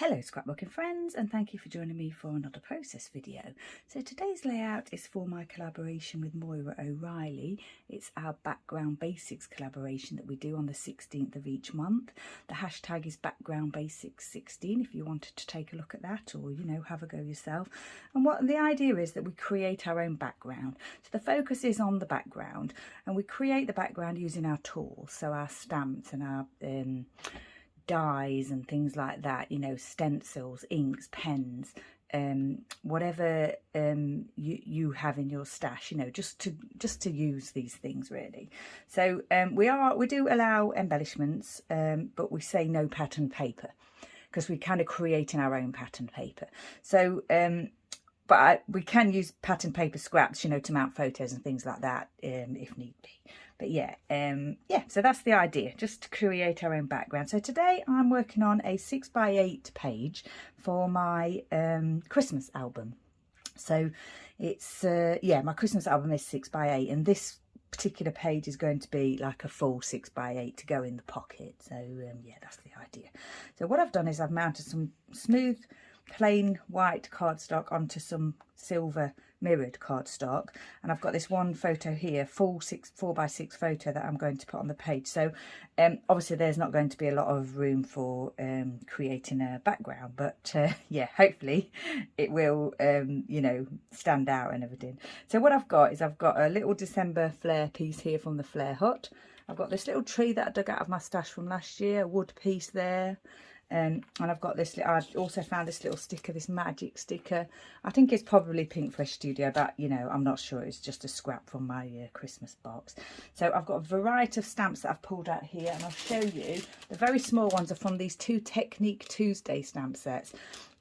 Hello scrapbooking friends, and thank you for joining me for another process video. So today's layout is for my collaboration with Moira O. Reilly. It's our background basics collaboration that we do on the 16th of each month. The hashtag is background basics 16 if you wanted to take a look at that, or have a go yourself. And what the idea is that we create our own background. So the focus is on the background, and we create the background using our tools, so our stamps and our dyes and things like that, stencils, inks, pens, whatever you have in your stash, just to use these things really. So we do allow embellishments, but we say no pattern paper because we're kind of creating our own pattern paper. So we can use pattern paper scraps, to mount photos and things like that, if need be. But yeah, so that's the idea, just to create our own background. So today I'm working on a 6x8 page for my Christmas album. So it's, my Christmas album is 6x8, and this particular page is going to be like a full 6x8 to go in the pocket. So yeah, that's the idea. So what I've done is I've mounted some smooth plain white cardstock onto some silver mirrored cardstock, and I've got this one photo here, full 4x6 photo that I'm going to put on the page. So obviously there's not going to be a lot of room for creating a background, but yeah, hopefully it will stand out and everything. So what I've got is I've got a little December Flair piece here from the Flair Hut. I've got this little tree that I dug out of my stash from last year, a wood piece there. And I've got this, I also found this little sticker, this magic sticker. I think it's probably Pink Fresh Studio, but I'm not sure. It's just a scrap from my Christmas box. So I've got a variety of stamps that I've pulled out here, and I'll show you. The very small ones are from these two Technique Tuesday stamp sets.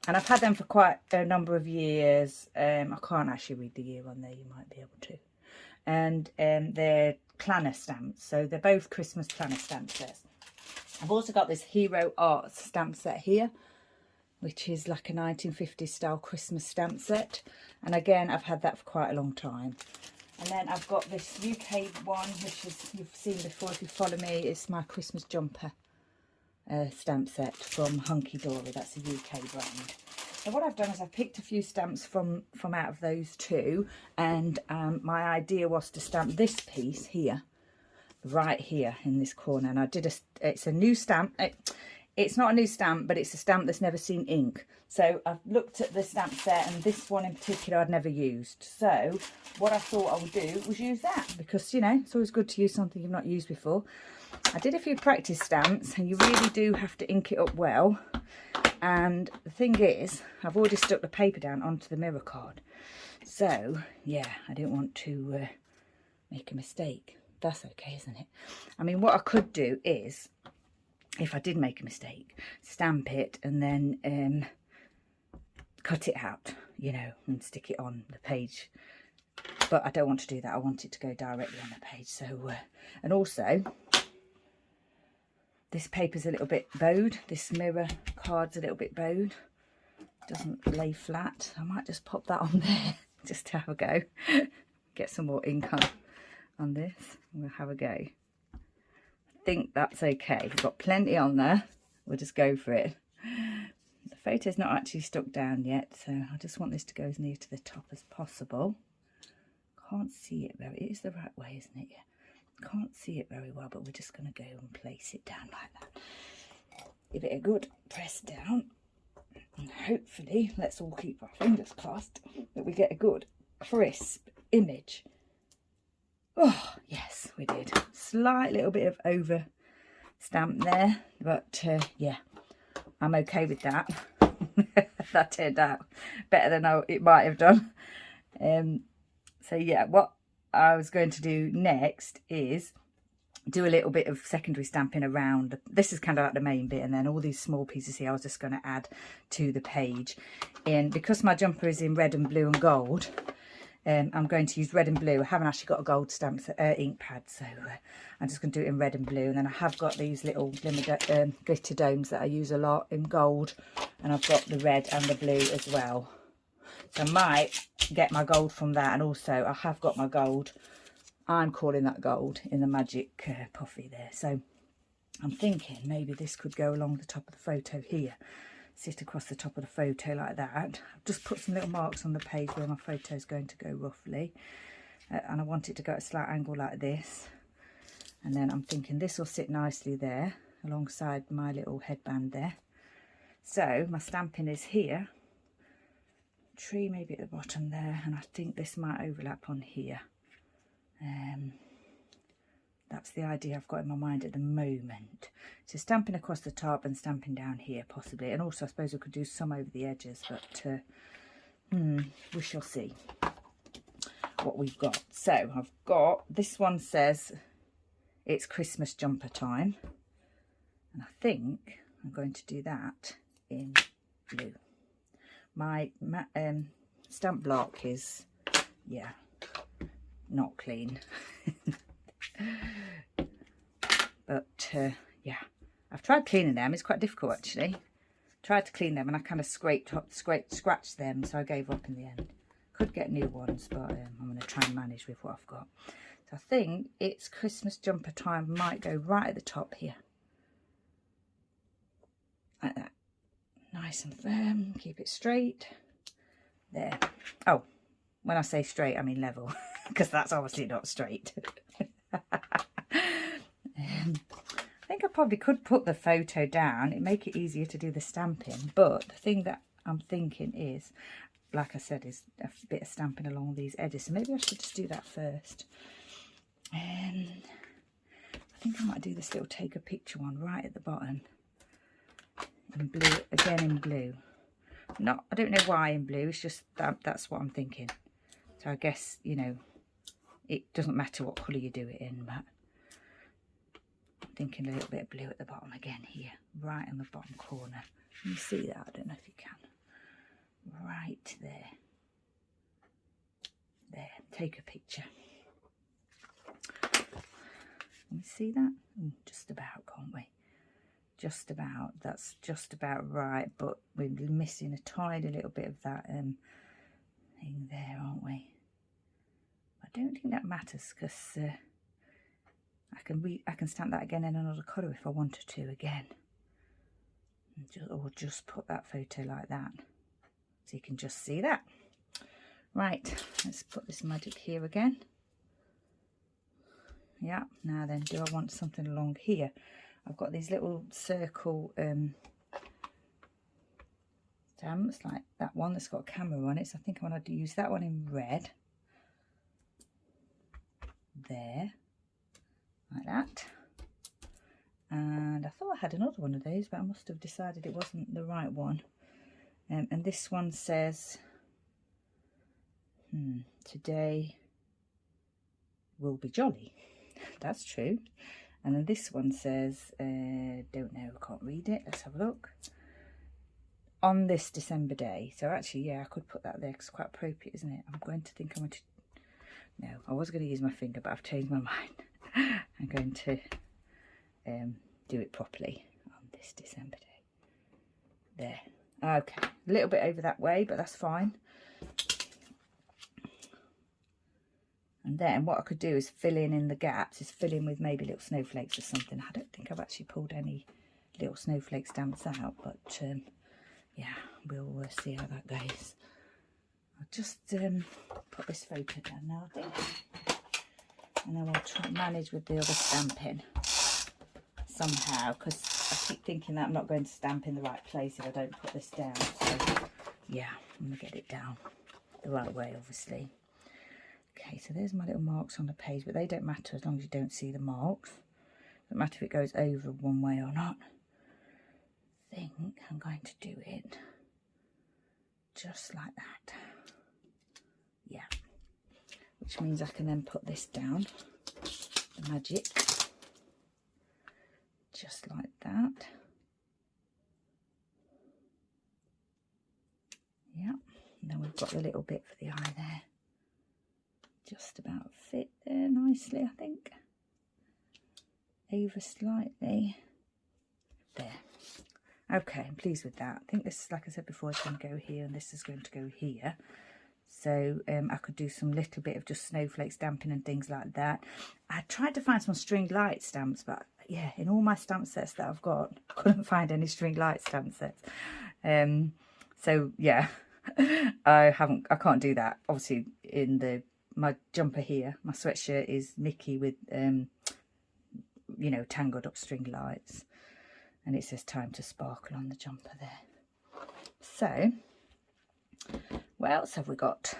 And I've had them for quite a number of years. I can't actually read the year on there, you might be able to. And they're planner stamps, so they're both Christmas planner stamp sets. I've also got this Hero Art stamp set here, which is like a 1950s style Christmas stamp set. And again, I've had that for quite a long time. And then I've got this UK one, which is, you've seen before if you follow me, it's my Christmas jumper stamp set from Hunkydory. That's a UK brand. So what I've done is I've picked a few stamps from out of those two. And my idea was to stamp this piece here, right here in this corner. And I did it's a new stamp. It's not a new stamp, but it's a stamp that's never seen ink. So I've looked at the stamp set, and this one in particular I'd never used. So what I thought I would do was use that, because it's always good to use something you've not used before. I did a few practice stamps, and you really do have to ink it up well. And the thing is, I've already stuck the paper down onto the mirror card. So yeah, I didn't want to make a mistake. That's okay, isn't it? I mean, what I could do is, if I did make a mistake, stamp it and then cut it out, and stick it on the page. But I don't want to do that. I want it to go directly on the page. So, and also, this paper's a little bit bowed. This mirror card's a little bit bowed. Doesn't lay flat. I might just pop that on there just to have a go. Get some more ink on this. We'll have a go. I think that's okay. We've got plenty on there. We'll just go for it. The photo's not actually stuck down yet, so I just want this to go as near to the top as possible. Can't see it very, it is the right way, isn't it? Yeah. Can't see it very well, but we're just going to go and place it down like that. Give it a good press down, and hopefully, let's all keep our fingers crossed that we get a good crisp image. Oh yes, we did. Slight little bit of over stamp there, but yeah, I'm okay with that. That turned out better than it might have done. So yeah, what I was going to do next is do a little bit of secondary stamping around. This is kind of like the main bit, and then all these small pieces here I was just going to add to the page. And because my jumper is in red and blue and gold, I'm going to use red and blue. I haven't actually got a gold stamp ink pad, so I'm just going to do it in red and blue. And then I have got these little glitter domes that I use a lot in gold, and I've got the red and the blue as well. So I might get my gold from that, and also I have got my gold. I'm calling that gold in the magic puffy there. So I'm thinking maybe this could go along the top of the photo here. sit across the top of the photo like that. I've just put some little marks on the page where my photo is going to go roughly. And I want it to go at a slight angle like this. And then I'm thinking this will sit nicely there alongside my little headband there. So my stamping is here. Tree maybe at the bottom there. And I think this might overlap on here. That's the idea I've got in my mind at the moment. So stamping across the top and stamping down here possibly. And also I suppose we could do some over the edges, but we shall see what we've got. So I've got, this one says it's Christmas jumper time. And I think I'm going to do that in blue. My stamp block is, yeah, not clean. But yeah, I've tried cleaning them. It's quite difficult actually. Tried to clean them and I kind of scratched them, so I gave up in the end. Could get new ones, but I'm going to try and manage with what I've got. So I think it's Christmas jumper time. Might go right at the top here, like that. Nice and firm. Keep it straight. There. Oh, when I say straight, I mean level, because that's obviously not straight. I think I probably could put the photo down. It'd make it easier to do the stamping. But the thing that I'm thinking is, like I said, is a bit of stamping along these edges. So maybe I should just do that first. I think I might do this little take a picture one right at the bottom. In blue, again in blue. Not, I don't know why in blue. It's just that's what I'm thinking. So I guess, you know, it doesn't matter what colour you do it in, but I'm thinking a little bit of blue at the bottom again here, right in the bottom corner. Can you see that? I don't know if you can. Right there. There, take a picture. Can we see that? Just about, can't we? Just about. That's just about right, but we're missing a tiny little bit of that thing there, aren't we? I don't think that matters, because I can stamp that again in another colour if I wanted to again. Or just put that photo like that, so you can just see that. Right, let's put this magic here again. Yeah, now then, do I want something along here? I've got these little circle stamps, like that one that's got a camera on it, so I think I'm going to use that one in red. There, like that. And I thought I had another one of those, but I must have decided it wasn't the right one. And this one says, today will be jolly. That's true. And then this one says, don't know, I can't read it. Let's have a look. On this December day. So actually, yeah, I could put that there because it's quite appropriate, isn't it? I'm going to think I'm going to... No, I was going to use my finger, but I've changed my mind. I'm going to do it properly on this December day. There. Okay. A little bit over that way, but that's fine. And then what I could do is fill in the gaps, is fill in with maybe little snowflakes or something. I don't think I've actually pulled any little snowflake stamps out, but yeah, we'll see how that goes. I'll just put this photo down now, I think. And then we'll try and manage with the other stamping somehow, because I keep thinking that I'm not going to stamp in the right place if I don't put this down. So yeah, I'm going to get it down the right way, obviously. Okay, so there's my little marks on the page, but they don't matter as long as you don't see the marks. Doesn't matter if it goes over one way or not. I think I'm going to do it just like that. Yeah, which means I can then put this down, the magic, just like that. Yeah, and then we've got the little bit for the eye there. Just about fit there nicely, I think. Over slightly. There. Okay, I'm pleased with that. I think this, like I said before, is going to go here and this is going to go here. So I could do some little bit of just snowflake stamping and things like that. I tried to find some string light stamps, but yeah, in all my stamp sets that I've got, I couldn't find any string light stamp sets. So yeah, I can't do that. Obviously in my jumper here, my sweatshirt is Mickey with, you know, tangled up string lights. And it says time to sparkle on the jumper there. So, what else have we got?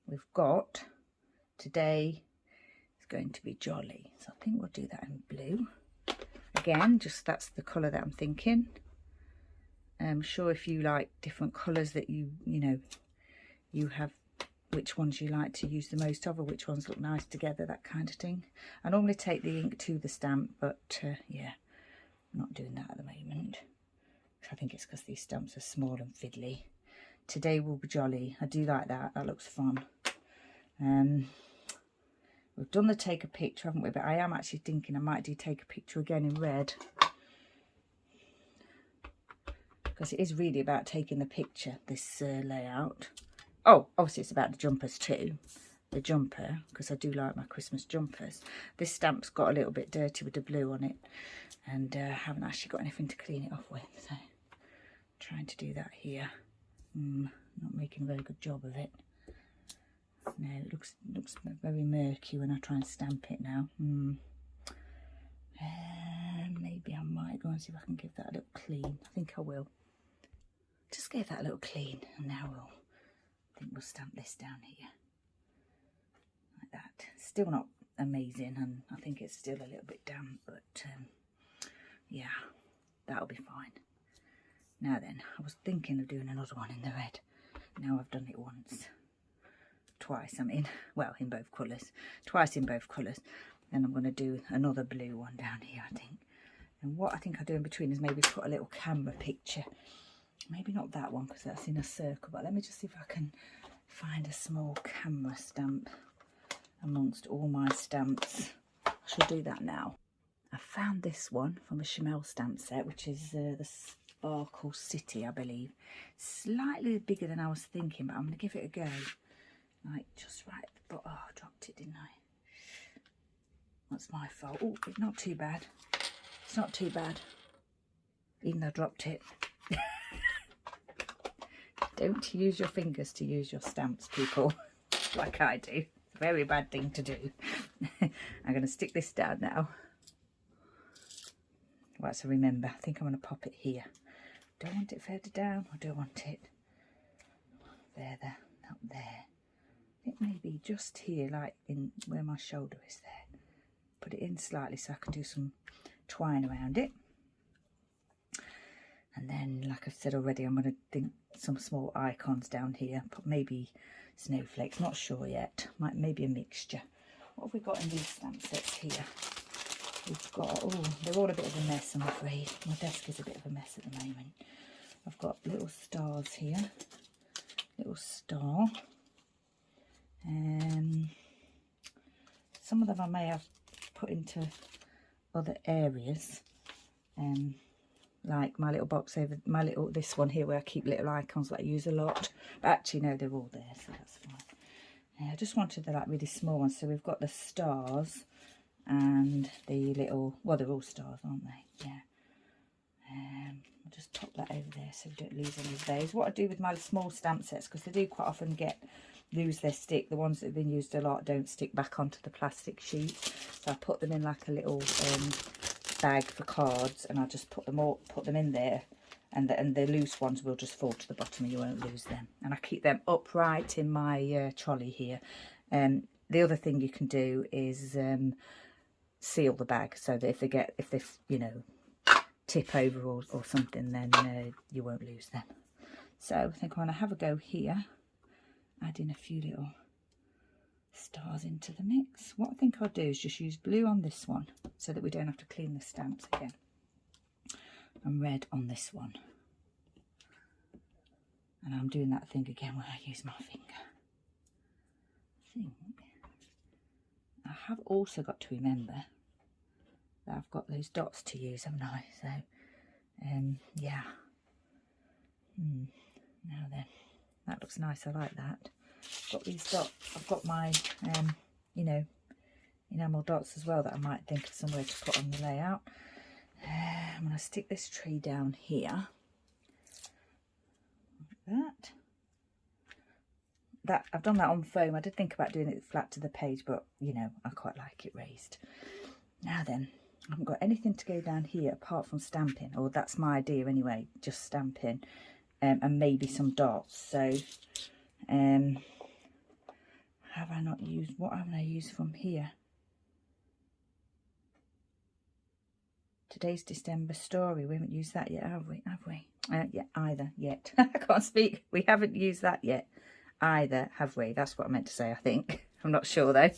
We've got, today is going to be jolly. So I think we'll do that in blue. Again, just that's the colour that I'm thinking. I'm sure if you like different colours that you know, you have which ones you like to use the most of, or which ones look nice together, that kind of thing. I normally take the ink to the stamp, but yeah, I'm not doing that at the moment. I think it's because these stamps are small and fiddly. Today will be jolly. I do like that. That looks fun. We've done the take a picture, haven't we? But I am actually thinking I might do take a picture again in red. Because it is really about taking the picture, this layout. Oh, obviously it's about the jumpers too. The jumper, because I do like my Christmas jumpers. This stamp's got a little bit dirty with the blue on it. And I haven't actually got anything to clean it off with. So, trying to do that here. Not making a very good job of it. No, it looks very murky when I try and stamp it now. Maybe I might go and see if I can give that a little clean. I think I will. Just gave that a little clean, and now I think we'll stamp this down here. Like that. Still not amazing, and I think it's still a little bit damp, but yeah, that'll be fine. Now then, I was thinking of doing another one in the red. Now I've done it once. Twice, I mean, well, in both colours. Twice in both colours. Then I'm going to do another blue one down here, I think. And what I think I'll do in between is maybe put a little camera picture. Maybe not that one, because that's in a circle. But let me just see if I can find a small camera stamp amongst all my stamps. I shall do that now. I found this one from a Shimelle stamp set, which is the Sparkle City, I believe. Slightly bigger than I was thinking, but I'm going to give it a go. Like, just right, but oh, I dropped it, didn't I? That's my fault. Oh, it's not too bad. It's not too bad. Even though I dropped it. Don't use your fingers to use your stamps, people. Like I do. It's a very bad thing to do. I'm going to stick this down now. Right, so remember, I think I'm going to pop it here. Do I want it further down, or do I want it further up there? I think maybe just here, like in where my shoulder is there. Put it in slightly so I can do some twine around it. And then, like I've said already, I'm going to think some small icons down here. Put maybe snowflakes, not sure yet. Maybe a mixture. What have we got in these stamp sets here? We've got, oh, they're all a bit of a mess, I'm afraid. My desk is a bit of a mess at the moment. I've got little stars here. Little star. Some of them I may have put into other areas. Like my little box over, this one here where I keep little icons that I use a lot. But actually, no, they're all there, so that's fine. I just wanted the like really small ones. So we've got the stars and the little, well, they're all stars, aren't they? Yeah. I'll just pop that over there so we don't lose any of those. What I do with my small stamp sets, because they do quite often lose their stick. The ones that have been used a lot don't stick back onto the plastic sheet. So I put them in like a little bag for cards, and I just put them in there, and the loose ones will just fall to the bottom and you won't lose them. And I keep them upright in my trolley here. The other thing you can do is seal the bag so that if they you know, tip over or something, then you won't lose them. So I think I'm going to have a go here, add in a few little stars into the mix. What I think I'll do is just use blue on this one so that we don't have to clean the stamps again, and red on this one. And I'm doing that thing again where I use my finger. I think I have also got to remember that I've got those dots to use, haven't I? So yeah. Now then, that looks nice. I like that. Got these dots. I've got my you know, enamel dots as well that I might think of somewhere to put on the layout. I'm going to stick this tree down here. that. I've done that on foam. I did think about doing it flat to the page, but you know, I quite like it raised. Now then, I haven't got anything to go down here apart from stamping, or that's my idea anyway, just stamping, and maybe some dots. So have I not used, what haven't I used from here? Today's December story. We haven't used that yet, have we? Yeah, either yet. I can't speak. We haven't used that yet either, have we? That's what I meant to say, I think. I'm not sure though.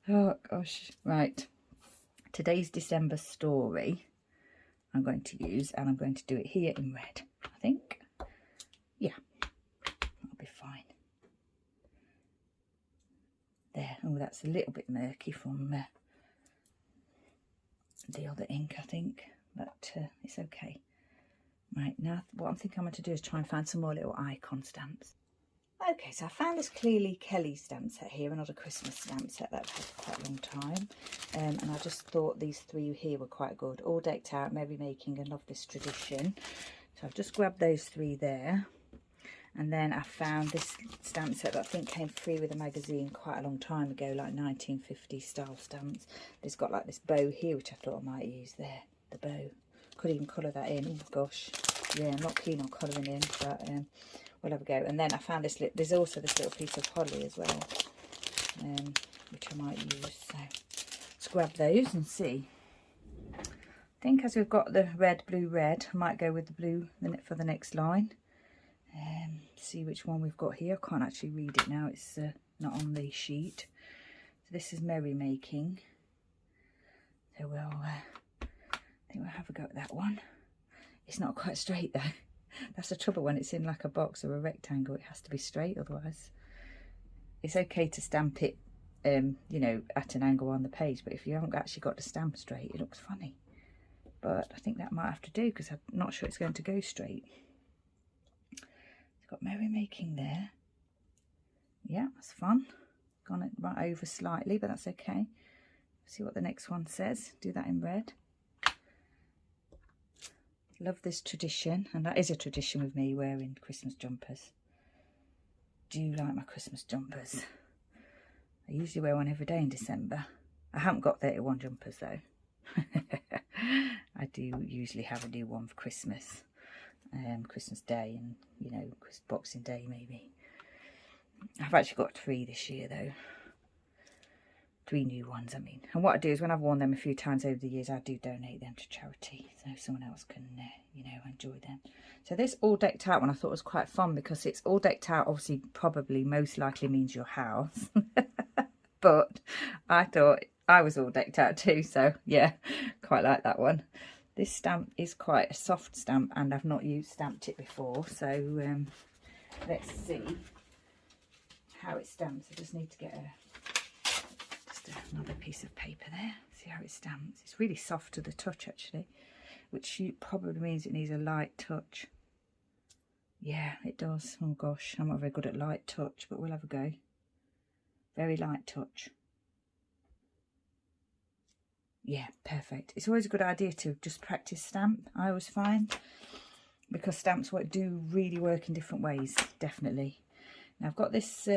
Oh gosh. Right. Today's December story I'm going to use, and I'm going to do it here in red, I think. Yeah, that'll be fine. There. Oh, that's a little bit murky from the other ink, I think, but it's okay. Right, now what I'm thinking I'm going to do is try and find some more little icon stamps. Okay, so I found this Clearly Kelly stamp set here, another Christmas stamp set that I've had for quite a long time. And I just thought these three here were quite good. All decked out, merry making, and love this tradition. So I've just grabbed those three there. And then I found this stamp set that I think came free with a magazine quite a long time ago, like 1950 style stamps. It's got like this bow here, which I thought I might use there, the bow. Could even colour that in. Oh gosh, yeah, I'm not keen on colouring in, but we'll have a go. And then I found this, there's also this little piece of holly as well, which I might use. So let's grab those and see. I think as we've got the red, blue, red, I might go with the blue for the next line. See which one we've got here. I can't actually read it now, it's not on the sheet. So this is merry making. So we'll I think we'll have a go at that one. It's not quite straight though. That's the trouble when it's in like a box or a rectangle. It has to be straight, otherwise it's okay to stamp it you know, at an angle on the page, but if you haven't actually got the stamp straight, it looks funny. But I think that might have to do, because I'm not sure it's going to go straight. It's got merry making there. Yeah, that's fun. Gone it right over slightly, but that's okay. See what the next one says. Do that in red. Love this tradition, and that is a tradition with me, wearing Christmas jumpers. Do you like my Christmas jumpers? I usually wear one every day in December. I haven't got 31 jumpers though. I do usually have a new one for Christmas, Christmas Day, and you know, Boxing Day maybe. I've actually got 3 this year though. 3 new ones, I mean. And what I do is when I've worn them a few times over the years, I do donate them to charity, so someone else can, you know, enjoy them. So this all decked out one I thought was quite fun, because it's all decked out, obviously, probably most likely means your house. But I thought I was all decked out too, so yeah, quite like that one. This stamp is quite a soft stamp, and I've not stamped it before, so let's see how it stamps. I just need to get another piece of paper there, see how it stamps. It's really soft to the touch actually, which probably means it needs a light touch. Yeah, it does. Oh gosh, I'm not very good at light touch, but we'll have a go. Very light touch. Yeah, perfect. It's always a good idea to just practice stamp, I always find, because stamps do really work in different ways, definitely. Now I've got this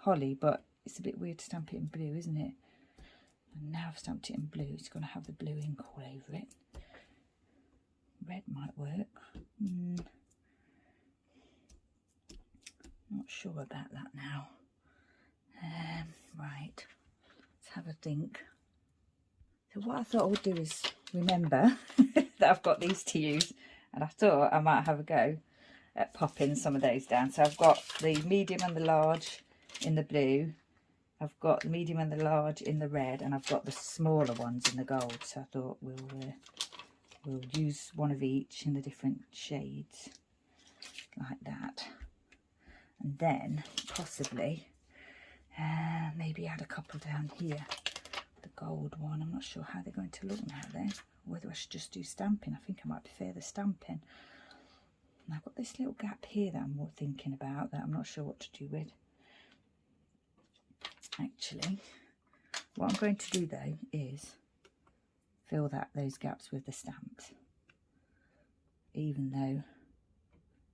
holly, but it's a bit weird to stamp it in blue, isn't it? And now I've stamped it in blue, it's going to have the blue ink all over it. Red might work. Not sure about that now. Right, let's have a think. So what I thought I would do is remember that I've got these to use, and I thought I might have a go at popping some of those down. So I've got the medium and the large in the blue, I've got the medium and the large in the red, and I've got the smaller ones in the gold. So I thought we'll use one of each in the different shades, like that. And then possibly maybe add a couple down here. The gold one, I'm not sure how they're going to look now then, whether I should just do stamping. I think I might prefer the stamping. And I've got this little gap here that I'm more thinking about, that I'm not sure what to do with. Actually, what I'm going to do though is fill those gaps with the stamps, even though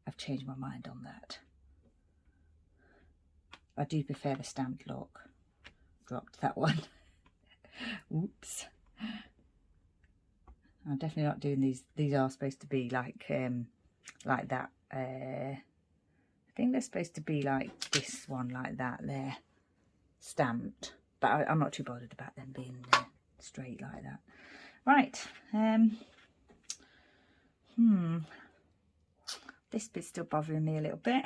I've changed my mind on that. I do prefer the stamped look. Dropped that one. Oops. I'm definitely not doing these. These are supposed to be like that. I think they're supposed to be like this one, like that. They're stamped, but I'm not too bothered about them being straight like that. Right. This bit's still bothering me a little bit.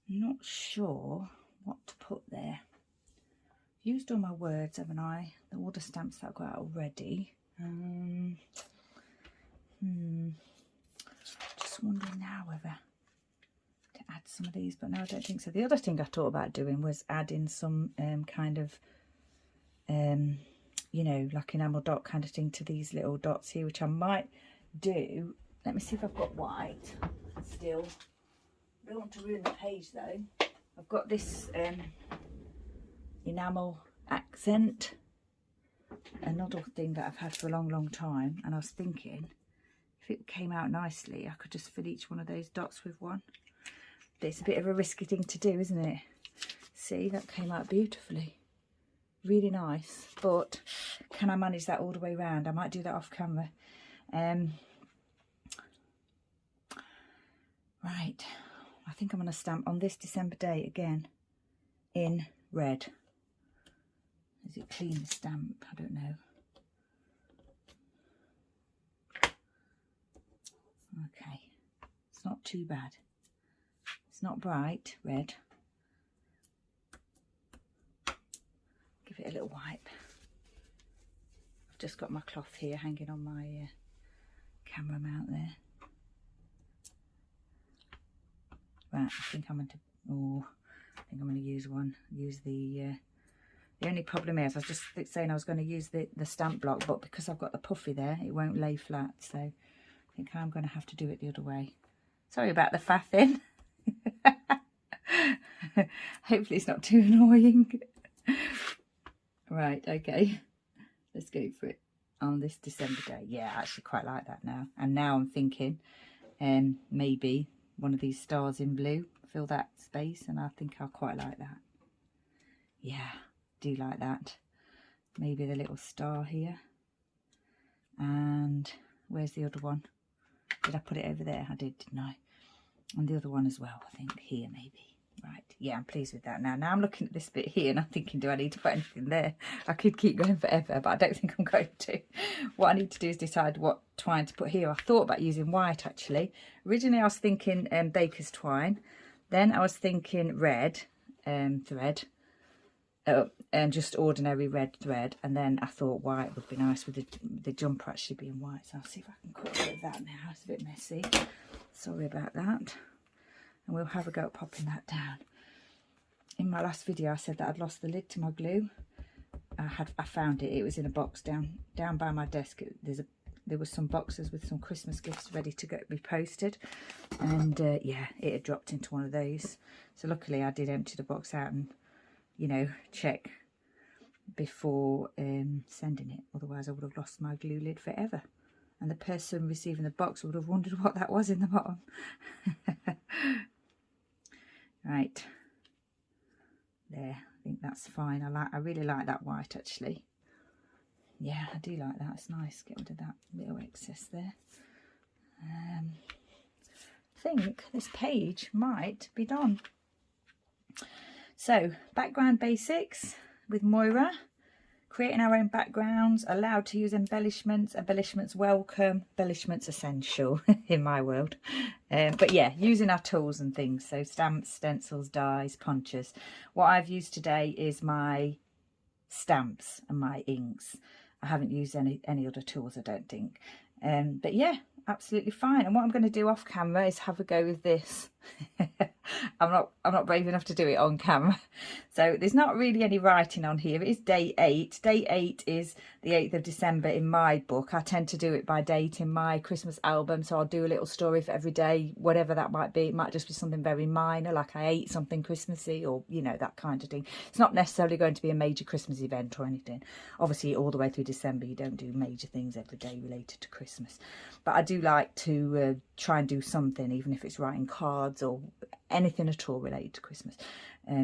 Not sure what to put there. Used all my words, haven't I? All the stamps that I've got already. Just wondering now whether to add some of these, but no, I don't think so. The other thing I thought about doing was adding some kind of you know, like enamel dot kind of thing to these little dots here, which I might do. Let me see if I've got white still. I don't want to ruin the page though. I've got this enamel accent, another thing that I've had for a long time, and I was thinking if it came out nicely I could just fill each one of those dots with one. But it's a bit of a risky thing to do, isn't it? See, that came out beautifully, really nice, but can I manage that all the way around? I might do that off camera. Right, I think I'm going to stamp on this December date again in red. Is it clean the stamp? I don't know. Okay, it's not too bad. It's not bright red. Give it a little wipe. I've just got my cloth here hanging on my camera mount there. Right, I think I'm going to. Oh, I think I'm going to use one. Use the. The only problem is I was just saying I was going to use the stamp block, but because I've got the puffy there, it won't lay flat. So I think I'm going to have to do it the other way. Sorry about the faffing. Hopefully it's not too annoying. Right, okay. Let's go for it on this December day. Yeah, I actually quite like that now. And now I'm thinking maybe one of these stars in blue, fill that space, and I think I'll quite like that. Yeah, do like that. Maybe the little star here. And where's the other one? Did I put it over there? I did, didn't I? And the other one as well, I think here maybe. Right, yeah, I'm pleased with that now. Now I'm looking at this bit here and I'm thinking, do I need to put anything there? I could keep going forever, but I don't think I'm going to. What I need to do is decide what twine to put here. I thought about using white actually. Originally I was thinking baker's twine. Then I was thinking red thread. And just ordinary red thread. And then I thought white would be nice with the jumper actually being white. So I'll see if I can cut a bit of that now. It's a bit messy. Sorry about that. And we'll have a go at popping that down. In my last video I said that I'd lost the lid to my glue. I found it. It was in a box down by my desk. There was some boxes with some Christmas gifts ready to be posted, and yeah, it had dropped into one of those. So luckily I did empty the box out and, you know, check before sending it. Otherwise I would have lost my glue lid forever, and the person receiving the box would have wondered what that was in the bottom. Right, there, I think that's fine. I really like that white actually. Yeah, I do like that. It's nice. Get rid of that little excess there. I think this page might be done. So, background basics with Moira. Creating our own backgrounds. Allowed to use embellishments. Embellishments welcome. Embellishments essential in my world. But yeah, using our tools and things. So, stamps, stencils, dies, punches. What I've used today is my stamps and my inks. I haven't used any other tools, I don't think. But yeah, absolutely fine. And what I'm going to do off camera is have a go with this I'm not brave enough to do it on camera. So there's not really any writing on here. It is day 8. Day 8 is the 8th of December in my book. I tend to do it by date in my Christmas album. So I'll do a little story for every day, whatever that might be. It might just be something very minor, like I ate something Christmassy, or, you know, that kind of thing. It's not necessarily going to be a major Christmas event or anything. Obviously, all the way through December, you don't do major things every day related to Christmas. But I do like to try and do something, even if it's writing cards or anything at all related to Christmas.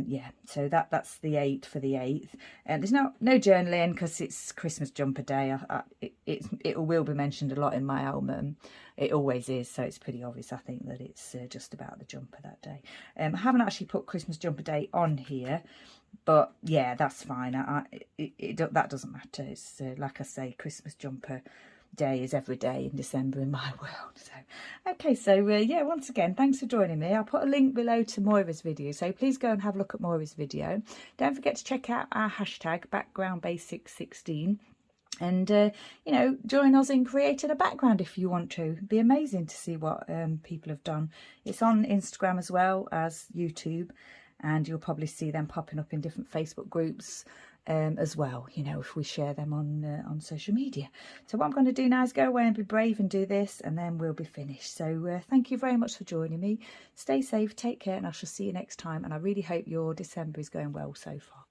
Yeah, so that's the 8th for the 8th. There's no journaling because it's Christmas jumper day. It will be mentioned a lot in my album. It always is, so it's pretty obvious, I think, that it's just about the jumper that day. I haven't actually put Christmas jumper day on here, but yeah, that's fine. That doesn't matter. It's like I say, Christmas jumper day is every day in December in my world. So okay, so yeah, once again, thanks for joining me. I'll put a link below to Moira's video, so please go and have a look at Moira's video. Don't forget to check out our hashtag backgroundbasics16, and you know, join us in creating a background if you want to. It'd be amazing to see what people have done. It's on Instagram as well as YouTube, and you'll probably see them popping up in different Facebook groups as well, you know, if we share them on social media. So what I'm going to do now is go away and be brave and do this, and then we'll be finished. So thank you very much for joining me. Stay safe, take care, and I shall see you next time. And I really hope your December is going well so far.